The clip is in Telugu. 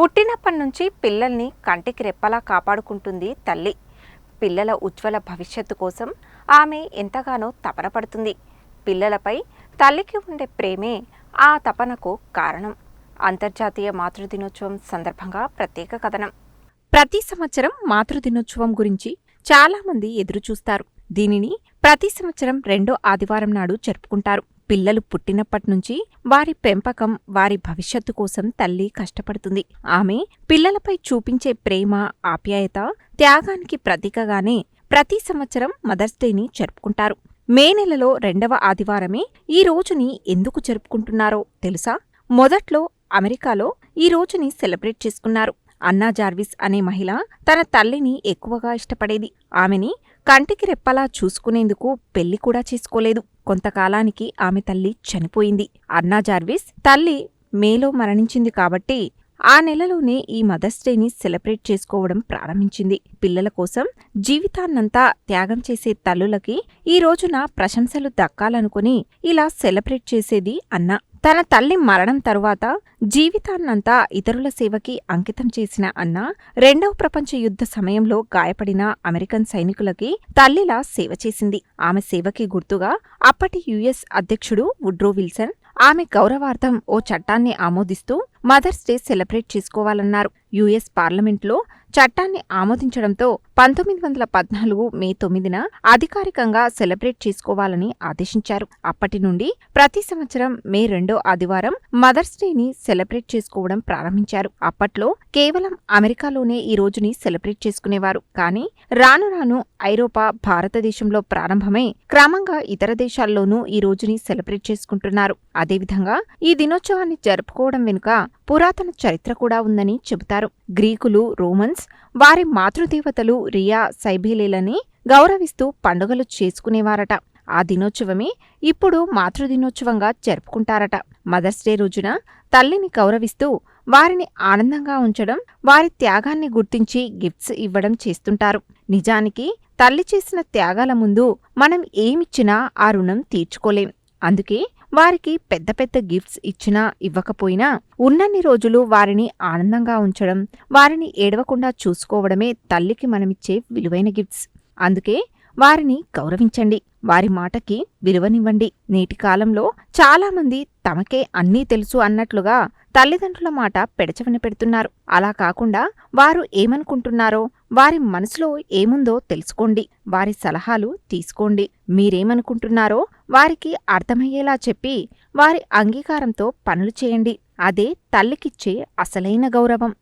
పుట్టినప్పటి నుంచి పిల్లల్ని కంటికి రెప్పలా కాపాడుకుంటుంది తల్లి. పిల్లల ఉజ్వల భవిష్యత్తు కోసం ఆమె ఎంతగానో తపన పడుతుంది. పిల్లలపై తల్లికి ఉండే ప్రేమే ఆ తపనకు కారణం. అంతర్జాతీయ మాతృదినోత్సవం సందర్భంగా ప్రత్యేక కథనం. ప్రతి సంవత్సరం మాతృదినోత్సవం గురించి చాలామంది ఎదురుచూస్తారు. దీనిని ప్రతి సంవత్సరం 2వ ఆదివారం నాడు జరుపుకుంటారు. పిల్లలు పుట్టినప్పటి నుంచి వారి పెంపకం, వారి భవిష్యత్తు కోసం తల్లి కష్టపడుతుంది. ఆమె పిల్లలపై చూపించే ప్రేమ, ఆప్యాయత, త్యాగానికి ప్రతీకగానే ప్రతి సంవత్సరం మదర్స్ డేని జరుపుకుంటారు. మే నెలలో 2వ ఆదివారమే ఈ రోజుని ఎందుకు జరుపుకుంటున్నారో తెలుసా? మొదట్లో అమెరికాలో ఈ రోజుని సెలబ్రేట్ చేసుకున్నారు. అన్నా జార్విస్ అనే మహిళ తన తల్లిని ఎక్కువగా ఇష్టపడేది. ఆమెని కంటికి రెప్పలా చూసుకునేందుకు పెళ్లి కూడా చేసుకోలేదు. కొంతకాలానికి ఆమె తల్లి చనిపోయింది. అన్నా జార్విస్ తల్లి మేలో మరణించింది కాబట్టి ఆ నెలలోనే ఈ మదర్స్ డేని సెలబ్రేట్ చేసుకోవడం ప్రారంభించింది. పిల్లల కోసం జీవితాన్నంతా త్యాగం చేసే తల్లులకి ఈ రోజున ప్రశంసలు దక్కాలనుకుని ఇలా సెలబ్రేట్ చేసేది అన్నా. తన తల్లి మరణం తరువాత జీవితాన్నంతా ఇతరుల సేవకి అంకితం చేసిన అన్నా 2వ ప్రపంచ యుద్ధ సమయంలో గాయపడిన అమెరికన్ సైనికులకి తల్లిలా సేవ చేసింది. ఆమె సేవకి గుర్తుగా అప్పటి యుఎస్ అధ్యక్షుడు వుడ్రో విల్సన్ ఆమె గౌరవార్థం ఓ చట్టాన్ని ఆమోదిస్తూ మదర్స్ డే సెలబ్రేట్ చేసుకోవాలన్నారు. యుఎస్ పార్లమెంట్లో చట్టాన్ని ఆమోదించడంతో 1914 మే 9న అధికారికంగా సెలబ్రేట్ చేసుకోవాలని ఆదేశించారు. అప్పటి నుండి ప్రతి సంవత్సరం మే 2వ ఆదివారం మదర్స్ డేని సెలబ్రేట్ చేసుకోవడం ప్రారంభించారు. అప్పట్లో కేవలం అమెరికాలోనే ఈ రోజుని సెలబ్రేట్ చేసుకునేవారు. కానీ రాను రాను ఐరోపా, భారతదేశంలో ప్రారంభమై క్రమంగా ఇతర దేశాల్లోనూ ఈ రోజుని సెలబ్రేట్ చేసుకుంటున్నారు. అదేవిధంగా ఈ దినోత్సవాన్ని జరుపుకోవడం వెనుక పురాతన చరిత్ర కూడా ఉందని చెబుతారు. గ్రీకులు, రోమన్స్ వారి మాతృదేవతలు రియా, సైబేలేలని గౌరవిస్తూ పండుగలు చేసుకునేవారట. ఆ దినోత్సవమే ఇప్పుడు మాతృదినోత్సవంగా జరుపుకుంటారట. మదర్స్ డే రోజున తల్లిని గౌరవిస్తూ వారిని ఆనందంగా ఉంచడం, వారి త్యాగాన్ని గుర్తించి గిఫ్ట్స్ ఇవ్వడం చేస్తుంటారు. నిజానికి తల్లి చేసిన త్యాగాల ముందు మనం ఏమిచ్చినా ఆ రుణం తీర్చుకోలేం. అందుకే వారికి పెద్ద పెద్ద గిఫ్ట్స్ ఇచ్చినా ఇవ్వకపోయినా ఉన్నన్ని రోజులు వారిని ఆనందంగా ఉంచడం, వారిని ఏడవకుండా చూసుకోవడమే తల్లికి మనమిచ్చే విలువైన గిఫ్ట్స్. అందుకే వారిని గౌరవించండి, వారి మాటకి విలువనివ్వండి. నేటి కాలంలో చాలామంది తమకే అన్నీ తెలుసు అన్నట్లుగా తల్లిదండ్రుల మాట పెడచెవిన పెడుతున్నారు. అలా కాకుండా వారు ఏమనుకుంటున్నారో, వారి మనసులో ఏముందో తెలుసుకోండి. వారి సలహాలు తీసుకోండి. మీరేమనుకుంటున్నారో వారికి అర్థమయ్యేలా చెప్పి వారి అంగీకారంతో పనులు చేయండి. అదే తల్లికిచ్చే అసలైన గౌరవం.